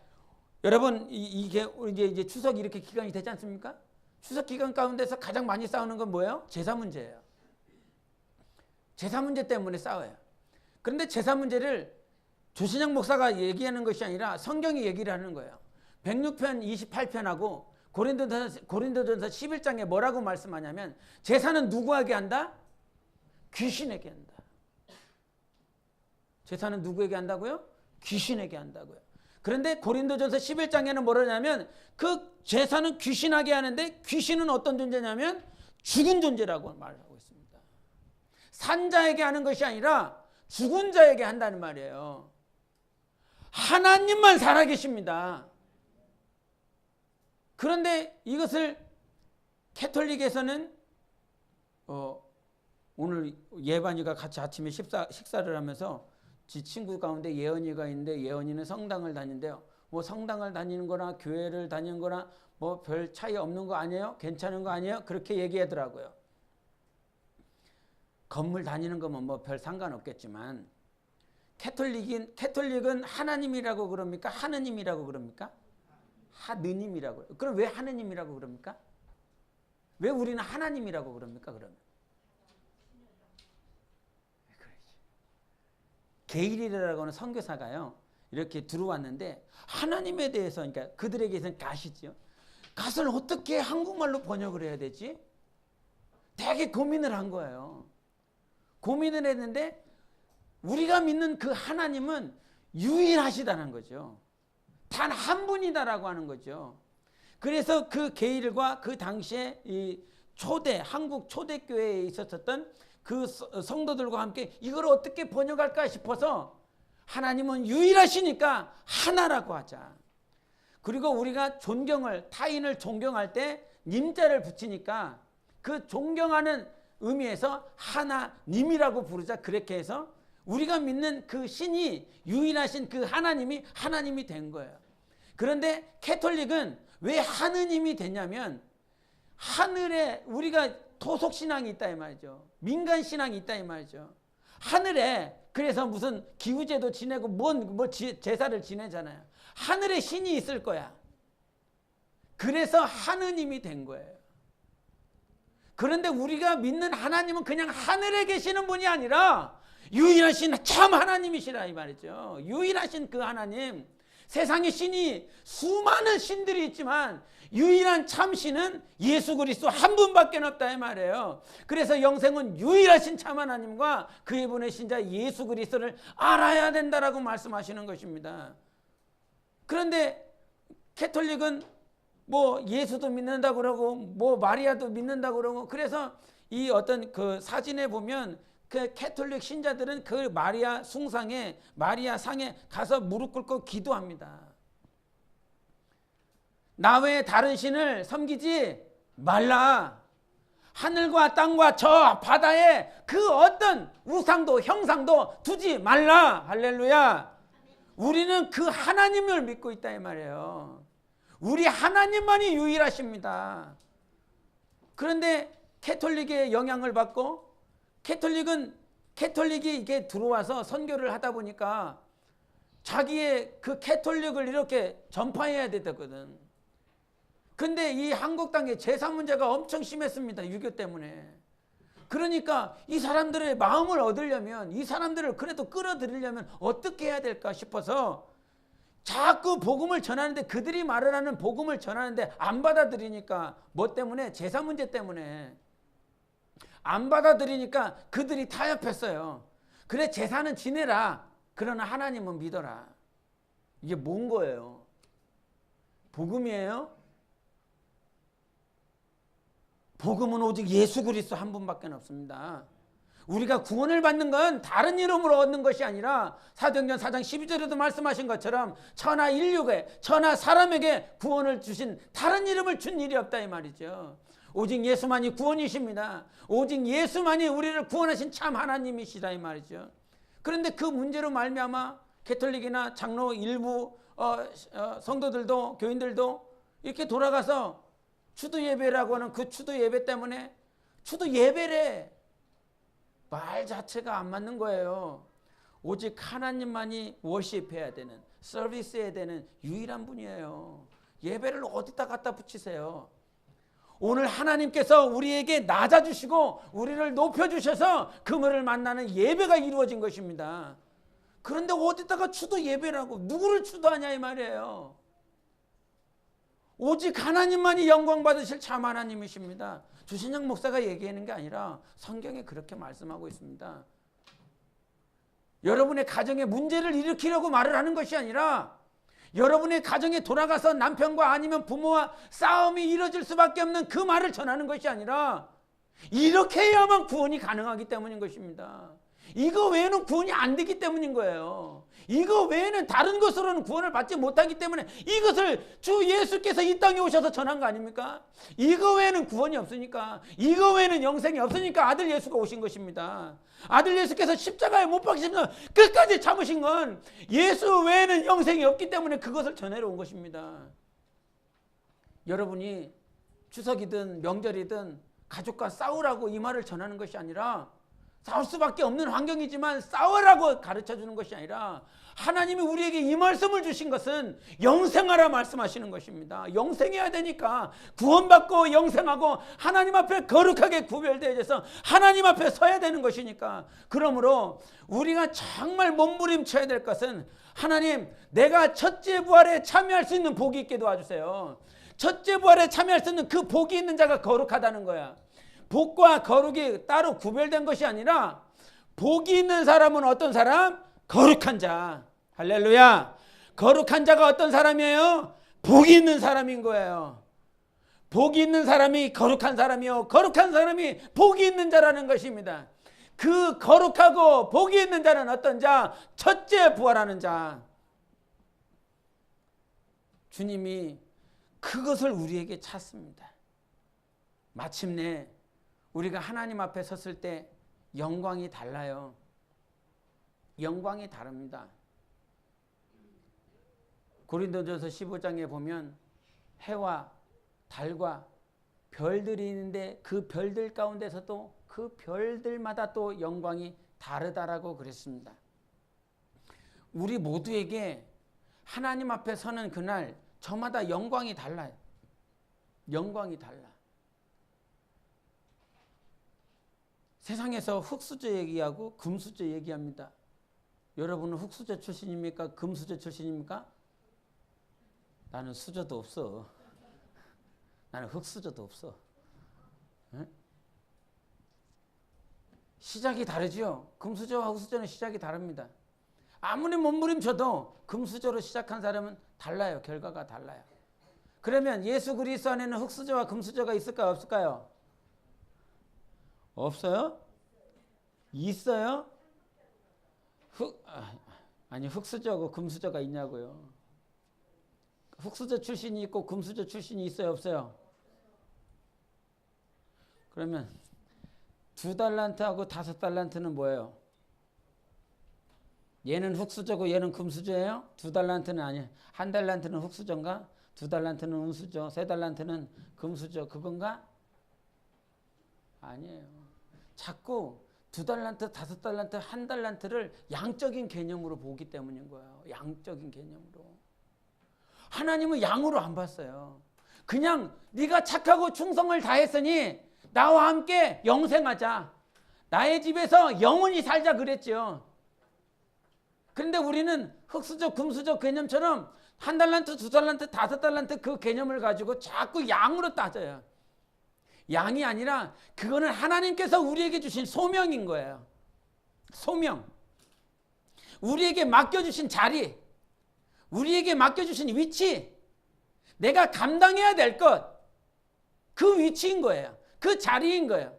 여러분 이게 이제 추석이 이렇게 기간이 되지 않습니까? 추석 기간 가운데서 가장 많이 싸우는 건 뭐예요? 제사 문제예요. 제사 문제 때문에 싸워요. 그런데 제사 문제를 조신영 목사가 얘기하는 것이 아니라 성경이 얘기를 하는 거예요. 106편 28편하고 고린도전서 11장에 뭐라고 말씀하냐면 제사는 누구에게 한다? 귀신에게 한다. 제사는 누구에게 한다고요? 귀신에게 한다고요. 그런데 고린도전서 11장에는 뭐라냐면 그 제사는 귀신에게 하는데 귀신은 어떤 존재냐면 죽은 존재라고 말하고 있습니다. 산자에게 하는 것이 아니라 죽은 자에게 한다는 말이에요. 하나님만 살아계십니다. 그런데 이것을 캐톨릭에서는 오늘 예반이가 같이 아침에 식사를 하면서 지 친구 가운데 예언이가 있는데 예언이는 성당을 다닌대요. 뭐 성당을 다니는 거나 교회를 다니는 거나 뭐 별 차이 없는 거 아니에요? 괜찮은 거 아니에요? 그렇게 얘기하더라고요. 건물 다니는 거면 뭐 별 상관없겠지만 캐톨릭은 하나님이라고 그럽니까? 하느님이라고 그럽니까? 하느님이라고. 그럼 왜 하느님이라고 그럽니까? 왜 우리는 하나님이라고 그럽니까? 그러면 게일이라고 하는 선교사가요 이렇게 들어왔는데 하나님에 대해서 그러니까 그들에게서는 가시죠. 갓을 어떻게 한국말로 번역을 해야 되지? 되게 고민을 한 거예요. 고민을 했는데 우리가 믿는 그 하나님은 유일하시다는 거죠. 단 한 분이다라고 하는 거죠. 그래서 그 게일과 그 당시에 이 한국 초대교회에 있었던 그 성도들과 함께 이걸 어떻게 번역할까 싶어서 하나님은 유일하시니까 하나라고 하자. 그리고 우리가 타인을 존경할 때 님자를 붙이니까 그 존경하는 의미에서 하나님이라고 부르자. 그렇게 해서 우리가 믿는 그 신이 유일하신 그 하나님이 된 거예요. 그런데 캐톨릭은 왜 하느님이 됐냐면 하늘에 우리가 토속신앙이 있다 이 말이죠. 민간신앙이 있다 이 말이죠. 하늘에 그래서 무슨 기우제도 지내고 제사를 지내잖아요. 하늘에 신이 있을 거야. 그래서 하느님이 된 거예요. 그런데 우리가 믿는 하나님은 그냥 하늘에 계시는 분이 아니라 유일하신 참 하나님이시라 이 말이죠. 유일하신 그 하나님. 세상에 신이 수많은 신들이 있지만 유일한 참신은 예수 그리스도 한 분밖에 없다 이 말이에요. 그래서 영생은 유일하신 참 하나님과 그의 보내신 자 예수 그리스도를 알아야 된다라고 말씀하시는 것입니다. 그런데 캐톨릭은 뭐 예수도 믿는다고 그러고 뭐 마리아도 믿는다고 그러고 그래서 이 어떤 그 사진에 보면 그 캐톨릭 신자들은 그 마리아 숭상에 마리아 상에 가서 무릎 꿇고 기도합니다. 나 외에 다른 신을 섬기지 말라. 하늘과 땅과 저 바다에 그 어떤 우상도 형상도 두지 말라. 할렐루야. 우리는 그 하나님을 믿고 있다 이 말이에요. 우리 하나님만이 유일하십니다. 그런데 캐톨릭의 영향을 받고 캐톨릭이 이게 들어와서 선교를 하다 보니까 자기의 그 캐톨릭을 이렇게 전파해야 되거든. 근데 이 한국 땅에 제사 문제가 엄청 심했습니다. 유교 때문에. 그러니까 이 사람들의 마음을 얻으려면 이 사람들을 그래도 끌어들이려면 어떻게 해야 될까 싶어서 자꾸 복음을 전하는데 그들이 말을 하는 복음을 전하는데 안 받아들이니까 뭐 때문에? 제사 문제 때문에. 안 받아들이니까 그들이 타협했어요. 그래 제사는 지내라. 그러나 하나님은 믿어라. 이게 뭔 거예요? 복음이에요? 복음은 오직 예수 그리스도 한 분밖에 없습니다. 우리가 구원을 받는 건 다른 이름으로 얻는 것이 아니라 사도행전 4장 12절에도 말씀하신 것처럼 천하 인류에 천하 사람에게 구원을 주신 다른 이름을 준 일이 없다 이 말이죠. 오직 예수만이 구원이십니다. 오직 예수만이 우리를 구원하신 참 하나님이시다 이 말이죠. 그런데 그 문제로 말미암아 캐톨릭이나 장로 일부 성도들도 교인들도 이렇게 돌아가서 추도 예배라고 하는 그 추도 예배 때문에 추도 예배래 말 자체가 안 맞는 거예요. 오직 하나님만이 워십해야 되는 서비스해야 되는 유일한 분이에요. 예배를 어디다 갖다 붙이세요? 오늘 하나님께서 우리에게 낮아주시고 우리를 높여주셔서 그분을 만나는 예배가 이루어진 것입니다. 그런데 어디다가 추도 예배라고 누구를 추도하냐 이 말이에요. 오직 하나님만이 영광 받으실 참 하나님이십니다. 주신영 목사가 얘기하는 게 아니라 성경에 그렇게 말씀하고 있습니다. 여러분의 가정에 문제를 일으키려고 말을 하는 것이 아니라 여러분의 가정에 돌아가서 남편과 아니면 부모와 싸움이 이뤄질 수밖에 없는 그 말을 전하는 것이 아니라 이렇게 해야만 구원이 가능하기 때문인 것입니다. 이거 외에는 구원이 안 되기 때문인 거예요. 이거 외에는 다른 것으로는 구원을 받지 못하기 때문에 이것을 주 예수께서 이 땅에 오셔서 전한 거 아닙니까? 이거 외에는 구원이 없으니까, 이거 외에는 영생이 없으니까 아들 예수가 오신 것입니다. 아들 예수께서 십자가에 못 박히시면서 끝까지 참으신 건 예수 외에는 영생이 없기 때문에 그것을 전하러 온 것입니다. 여러분이 추석이든 명절이든 가족과 싸우라고 이 말을 전하는 것이 아니라, 싸울 수밖에 없는 환경이지만 싸우라고 가르쳐주는 것이 아니라, 하나님이 우리에게 이 말씀을 주신 것은 영생하라 말씀하시는 것입니다. 영생해야 되니까 구원받고 영생하고 하나님 앞에 거룩하게 구별되어져서 하나님 앞에 서야 되는 것이니까. 그러므로 우리가 정말 몸부림쳐야 될 것은, 하나님, 내가 첫째 부활에 참여할 수 있는 복이 있게 도와주세요. 첫째 부활에 참여할 수 있는 그 복이 있는 자가 거룩하다는 거야. 복과 거룩이 따로 구별된 것이 아니라, 복이 있는 사람은 어떤 사람? 거룩한 자. 할렐루야. 거룩한 자가 어떤 사람이에요? 복이 있는 사람인 거예요. 복이 있는 사람이 거룩한 사람이요, 거룩한 사람이 복이 있는 자라는 것입니다. 그 거룩하고 복이 있는 자는 어떤 자? 첫째 부활하는 자. 주님이 그것을 우리에게 찾습니다. 마침내 우리가 하나님 앞에 섰을 때 영광이 달라요. 영광이 다릅니다. 고린도전서 15장에 보면 해와 달과 별들이 있는데 그 별들 가운데서도 그 별들마다 또 영광이 다르다라고 그랬습니다. 우리 모두에게 하나님 앞에 서는 그날 저마다 영광이 달라요. 영광이 달라. 세상에서 흙수저 얘기하고 금수저 얘기합니다. 여러분은 흙수저 출신입니까? 금수저 출신입니까? 나는 수저도 없어. 나는 흙수저도 없어. 응? 시작이 다르죠. 금수저와 흙수저는 시작이 다릅니다. 아무리 몸부림쳐도 금수저로 시작한 사람은 달라요. 결과가 달라요. 그러면 예수 그리스도 안에는 흙수저와 금수저가 있을까요? 없을까요? 없어요? 있어요? 아니, 흙수저하고 금수저가 있냐고요. 흙수저 출신이 있고 금수저 출신이 있어요? 없어요? 그러면 2달란트하고 5달란트는 뭐예요? 얘는 흙수저고 얘는 금수저예요? 2달란트는 아니에요. 1달란트는 흙수저인가? 2달란트는 은수저, 3달란트는 금수저, 그건가? 아니에요. 자꾸 2달란트, 5달란트, 1달란트를 양적인 개념으로 보기 때문인 거예요. 양적인 개념으로. 하나님은 양으로 안 봤어요. 그냥 네가 착하고 충성을 다했으니 나와 함께 영생하자. 나의 집에서 영원히 살자 그랬죠. 그런데 우리는 흙수저, 금수저 개념처럼 1달란트, 2달란트, 5달란트 그 개념을 가지고 자꾸 양으로 따져요. 양이 아니라 그거는 하나님께서 우리에게 주신 소명인 거예요. 소명. 우리에게 맡겨주신 자리, 우리에게 맡겨주신 위치, 내가 감당해야 될 것, 그 위치인 거예요. 그 자리인 거예요.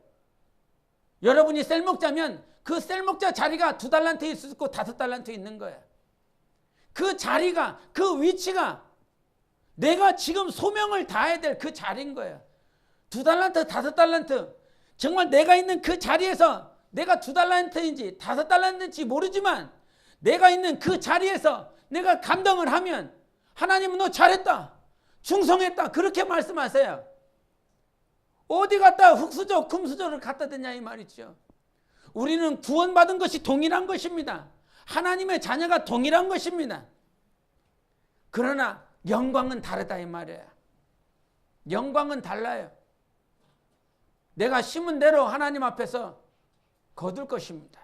여러분이 셀목자면 그 셀목자 자리가 2달란트 있을 수 있고 5달란트 있는 거예요. 그 자리가, 그 위치가 내가 지금 소명을 다해야 될 그 자리인 거예요. 2달란트, 5달란트, 정말 내가 있는 그 자리에서 내가 2달란트인지 5달란트인지 모르지만 내가 있는 그 자리에서 내가 감당을 하면 하나님은 너 잘했다, 충성했다, 그렇게 말씀하세요. 어디 갔다 흙수저, 금수저를 갖다 대냐 이 말이죠. 우리는 구원받은 것이 동일한 것입니다. 하나님의 자녀가 동일한 것입니다. 그러나 영광은 다르다 이 말이에요. 영광은 달라요. 내가 심은 대로 하나님 앞에서 거둘 것입니다.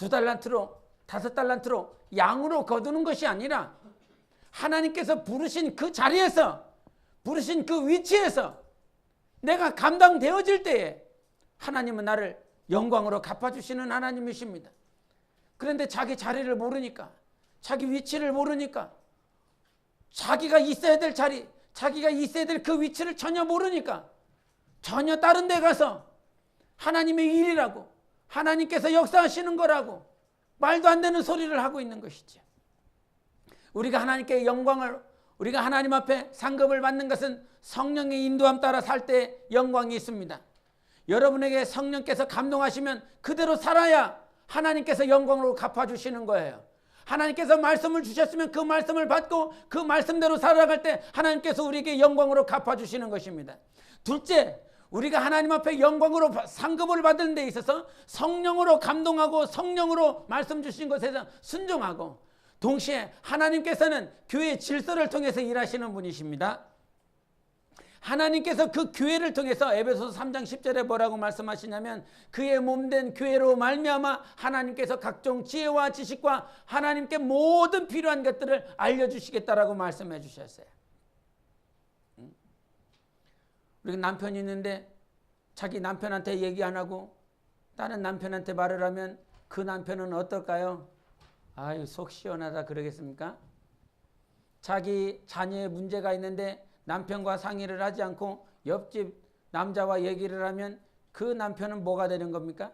2달란트로 5달란트로 양으로 거두는 것이 아니라 하나님께서 부르신 그 자리에서, 부르신 그 위치에서 내가 감당되어질 때에 하나님은 나를 영광으로 갚아주시는 하나님이십니다. 그런데 자기 자리를 모르니까, 자기 위치를 모르니까, 자기가 있어야 될 자리, 자기가 있어야 될 그 위치를 전혀 모르니까 전혀 다른 데 가서 하나님의 일이라고, 하나님께서 역사하시는 거라고 말도 안 되는 소리를 하고 있는 것이죠. 우리가 하나님께 영광을, 우리가 하나님 앞에 상급을 받는 것은 성령의 인도함 따라 살 때 영광이 있습니다. 여러분에게 성령께서 감동하시면 그대로 살아야 하나님께서 영광으로 갚아주시는 거예요. 하나님께서 말씀을 주셨으면 그 말씀을 받고 그 말씀대로 살아갈 때 하나님께서 우리에게 영광으로 갚아주시는 것입니다. 둘째, 우리가 하나님 앞에 영광으로 상급을 받는 데 있어서 성령으로 감동하고 성령으로 말씀 주신 것에서 순종하고, 동시에 하나님께서는 교회 질서를 통해서 일하시는 분이십니다. 하나님께서 그 교회를 통해서 에베소서 3장 10절에 뭐라고 말씀하시냐면, 그의 몸된 교회로 말미암아 하나님께서 각종 지혜와 지식과 하나님께 모든 필요한 것들을 알려주시겠다라고 말씀해 주셨어요. 우리가 남편이 있는데 자기 남편한테 얘기 안 하고 다른 남편한테 말을 하면 그 남편은 어떨까요? 아유, 속 시원하다 그러겠습니까? 자기 자녀의 문제가 있는데 남편과 상의를 하지 않고 옆집 남자와 얘기를 하면 그 남편은 뭐가 되는 겁니까?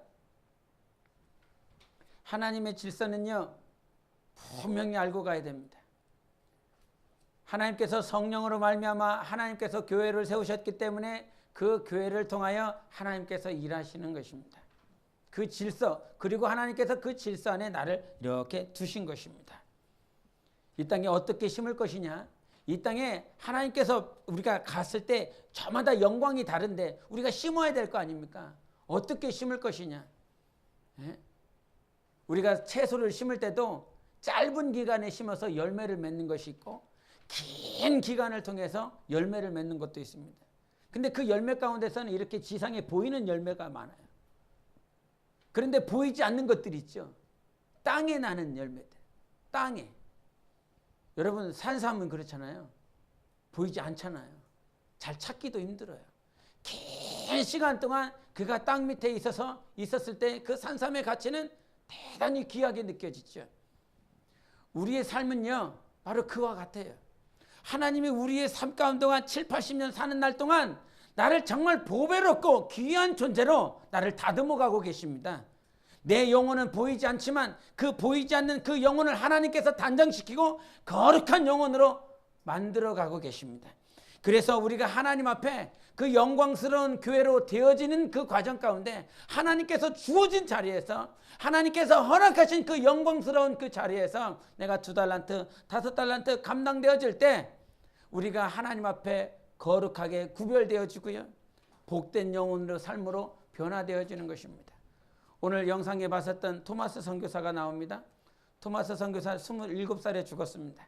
하나님의 질서는요, 분명히 알고 가야 됩니다. 하나님께서 성령으로 말미암아 하나님께서 교회를 세우셨기 때문에 그 교회를 통하여 하나님께서 일하시는 것입니다. 그 질서, 그리고 하나님께서 그 질서 안에 나를 이렇게 두신 것입니다. 이 땅에 어떻게 심을 것이냐? 이 땅에 하나님께서 우리가 갔을 때 저마다 영광이 다른데 우리가 심어야 될 거 아닙니까? 어떻게 심을 것이냐? 예? 우리가 채소를 심을 때도 짧은 기간에 심어서 열매를 맺는 것이 있고 긴 기간을 통해서 열매를 맺는 것도 있습니다. 근데 그 열매 가운데서는 이렇게 지상에 보이는 열매가 많아요. 그런데 보이지 않는 것들이 있죠. 땅에 나는 열매들. 땅에. 여러분, 산삼은 그렇잖아요. 보이지 않잖아요. 잘 찾기도 힘들어요. 긴 시간 동안 그가 땅 밑에 있었을 때 그 산삼의 가치는 대단히 귀하게 느껴지죠. 우리의 삶은요, 바로 그와 같아요. 하나님이 우리의 삶 가운데 동안 7, 80년 사는 날 동안 나를 정말 보배롭고 귀한 존재로 나를 다듬어 가고 계십니다. 내 영혼은 보이지 않지만 그 보이지 않는 그 영혼을 하나님께서 단장시키고 거룩한 영혼으로 만들어 가고 계십니다. 그래서 우리가 하나님 앞에 그 영광스러운 교회로 되어지는 그 과정 가운데 하나님께서 주어진 자리에서, 하나님께서 허락하신 그 영광스러운 그 자리에서 내가 2달란트, 5달란트 감당되어질 때 우리가 하나님 앞에 거룩하게 구별되어지고요, 복된 영혼으로 삶으로 변화되어지는 것입니다. 오늘 영상에 봤었던 토마스 선교사가 나옵니다. 토마스 선교사 27살에 죽었습니다.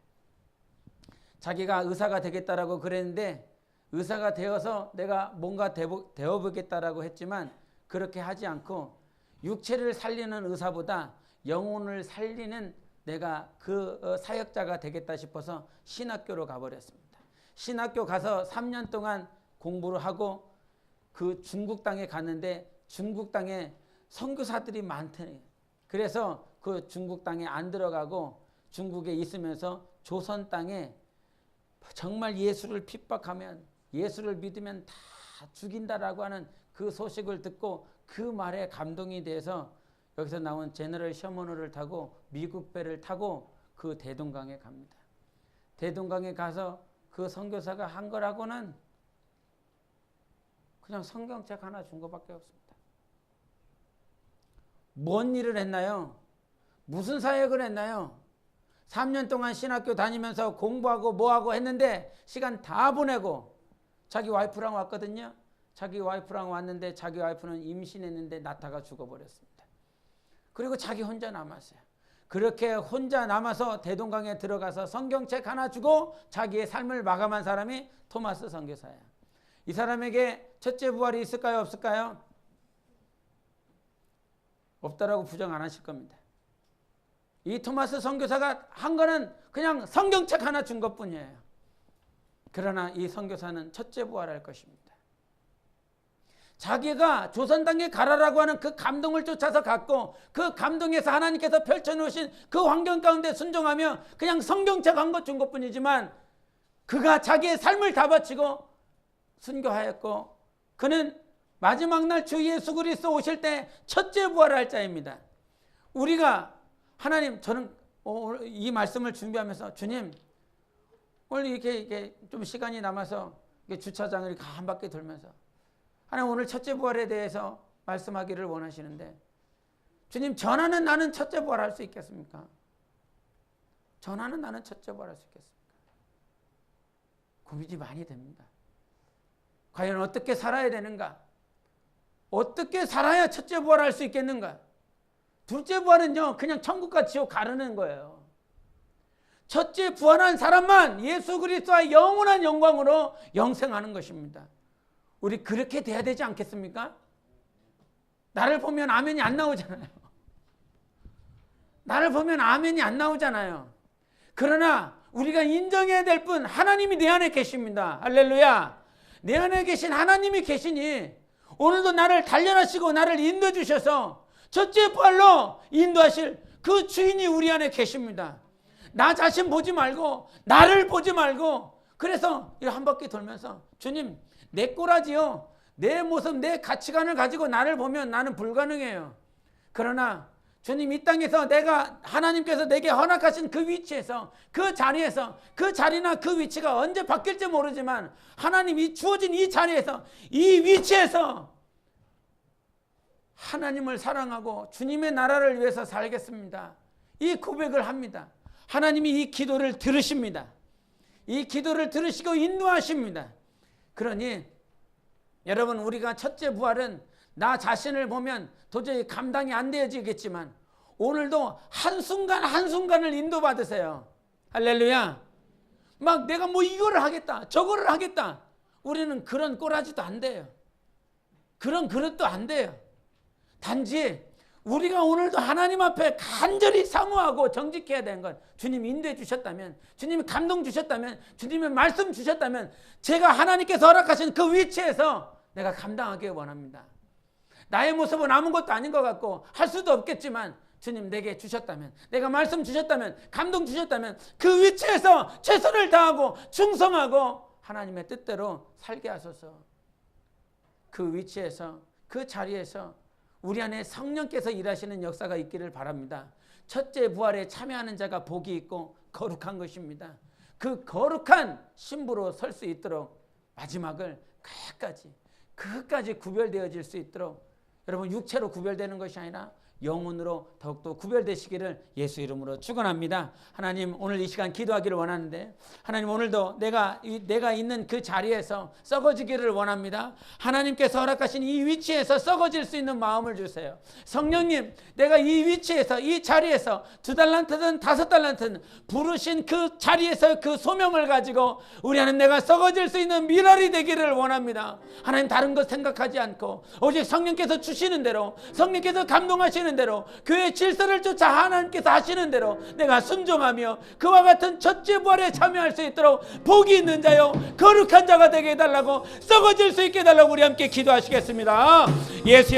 자기가 의사가 되겠다라고 그랬는데 의사가 되어서 내가 뭔가 되어보겠다라고 했지만 그렇게 하지 않고 육체를 살리는 의사보다 영혼을 살리는 내가 그 사역자가 되겠다 싶어서 신학교로 가버렸습니다. 신학교 가서 3년 동안 공부를 하고 그 중국 땅에 갔는데 중국 땅에 선교사들이 많대요. 그래서 그 중국 땅에 안 들어가고 중국에 있으면서 조선 땅에 정말 예수를 핍박하면, 예수를 믿으면 다 죽인다라고 하는 그 소식을 듣고 그 말에 감동이 돼서 여기서 나온 제너럴 셔먼호를 타고 미국 배를 타고 그 대동강에 갑니다. 대동강에 가서 그 선교사가 한 거라고는 그냥 성경책 하나 준 것밖에 없습니다. 뭔 일을 했나요? 무슨 사역을 했나요? 3년 동안 신학교 다니면서 공부하고 뭐하고 했는데 시간 다 보내고 자기 와이프랑 왔거든요. 자기 와이프랑 왔는데 자기 와이프는 임신했는데 낳다가 죽어버렸습니다. 그리고 자기 혼자 남았어요. 그렇게 혼자 남아서 대동강에 들어가서 성경책 하나 주고 자기의 삶을 마감한 사람이 토마스 선교사예요. 이 사람에게 첫째 부활이 있을까요? 없을까요? 없다라고 부정 안 하실 겁니다. 이 토마스 선교사가 한 거는 그냥 성경책 하나 준 것뿐이에요. 그러나 이 선교사는 첫째 부활할 것입니다. 자기가 조선 땅에 가라라고 하는 그 감동을 쫓아서 갔고 그 감동에서 하나님께서 펼쳐놓으신 그 환경 가운데 순종하며 그냥 성경책 한 것 준 것뿐이지만 그가 자기의 삶을 다 바치고 순교하였고 그는 마지막 날 주 예수 그리스도 오실 때 첫째 부활할 자입니다. 우리가 하나님, 저는 이 말씀을 준비하면서 주님 오늘 이렇게 좀 시간이 남아서 주차장을 한 바퀴 돌면서 하나님 오늘 첫째 부활에 대해서 말씀하기를 원하시는데 주님, 전하는 나는 첫째 부활할 수 있겠습니까? 전하는 나는 첫째 부활할 수 있겠습니까? 고민이 많이 됩니다. 과연 어떻게 살아야 되는가? 어떻게 살아야 첫째 부활할 수 있겠는가? 둘째 부활은요, 그냥 천국과 지옥 가르는 거예요. 첫째 부활한 사람만 예수 그리스도와 영원한 영광으로 영생하는 것입니다. 우리 그렇게 돼야 되지 않겠습니까? 나를 보면 아멘이 안 나오잖아요. 나를 보면 아멘이 안 나오잖아요. 그러나 우리가 인정해야 될 분 하나님이 내 안에 계십니다. 할렐루야. 내 안에 계신 하나님이 계시니 오늘도 나를 단련하시고 나를 인도해 주셔서 첫째 부활로 인도하실 그 주인이 우리 안에 계십니다. 나 자신 보지 말고 나를 보지 말고 그래서 한 바퀴 돌면서 주님, 내 꼬라지요, 내 모습, 내 가치관을 가지고 나를 보면 나는 불가능해요. 그러나 주님, 이 땅에서 내가 하나님께서 내게 허락하신 그 위치에서 그 자리에서 그 자리나 그 위치가 언제 바뀔지 모르지만 하나님이 주어진 이 자리에서 이 위치에서 하나님을 사랑하고 주님의 나라를 위해서 살겠습니다. 이 고백을 합니다. 하나님이 이 기도를 들으십니다. 이 기도를 들으시고 인도하십니다. 그러니 여러분, 우리가 첫째 부활은 나 자신을 보면 도저히 감당이 안 되어지겠지만 오늘도 한순간 한순간을 인도받으세요. 할렐루야. 막 내가 뭐 이거를 하겠다 저거를 하겠다, 우리는 그런 꼬라지도 안 돼요. 그런 그릇도 안 돼요. 단지 우리가 오늘도 하나님 앞에 간절히 사모하고 정직해야 되는 건 주님이 인도해 주셨다면, 주님이 감동 주셨다면, 주님의 말씀 주셨다면 제가 하나님께서 허락하신 그 위치에서 내가 감당하기 원합니다. 나의 모습은 아무것도 아닌 것 같고 할 수도 없겠지만 주님 내게 주셨다면, 내가 말씀 주셨다면, 감동 주셨다면 그 위치에서 최선을 다하고 충성하고 하나님의 뜻대로 살게 하소서. 그 위치에서 그 자리에서 우리 안에 성령께서 일하시는 역사가 있기를 바랍니다. 첫째 부활에 참여하는 자가 복이 있고 거룩한 것입니다. 그 거룩한 신부로 설 수 있도록 마지막을 끝까지 구별되어질 수 있도록 여러분, 육체로 구별되는 것이 아니라 영혼으로 더욱더 구별되시기를 예수 이름으로 축원합니다. 하나님, 오늘 이 시간 기도하기를 원하는데 하나님, 오늘도 내가 있는 그 자리에서 썩어지기를 원합니다. 하나님께서 허락하신 이 위치에서 썩어질 수 있는 마음을 주세요. 성령님, 내가 이 위치에서 이 자리에서 2달란트든 5달란트든 부르신 그 자리에서 그 소명을 가지고 우리 안에 내가 썩어질 수 있는 미랄이 되기를 원합니다. 하나님, 다른 것 생각하지 않고 오직 성령께서 주시는 대로, 성령께서 감동하시는 대로, 교회의 질서를 쫓아 하나님께서 하시는 대로 내가 순종하며 그와 같은 첫째 부활에 참여할 수 있도록 복이 있는 자요 거룩한 자가 되게 해달라고, 썩어질 수 있게 해달라고 우리 함께 기도하시겠습니다. 예수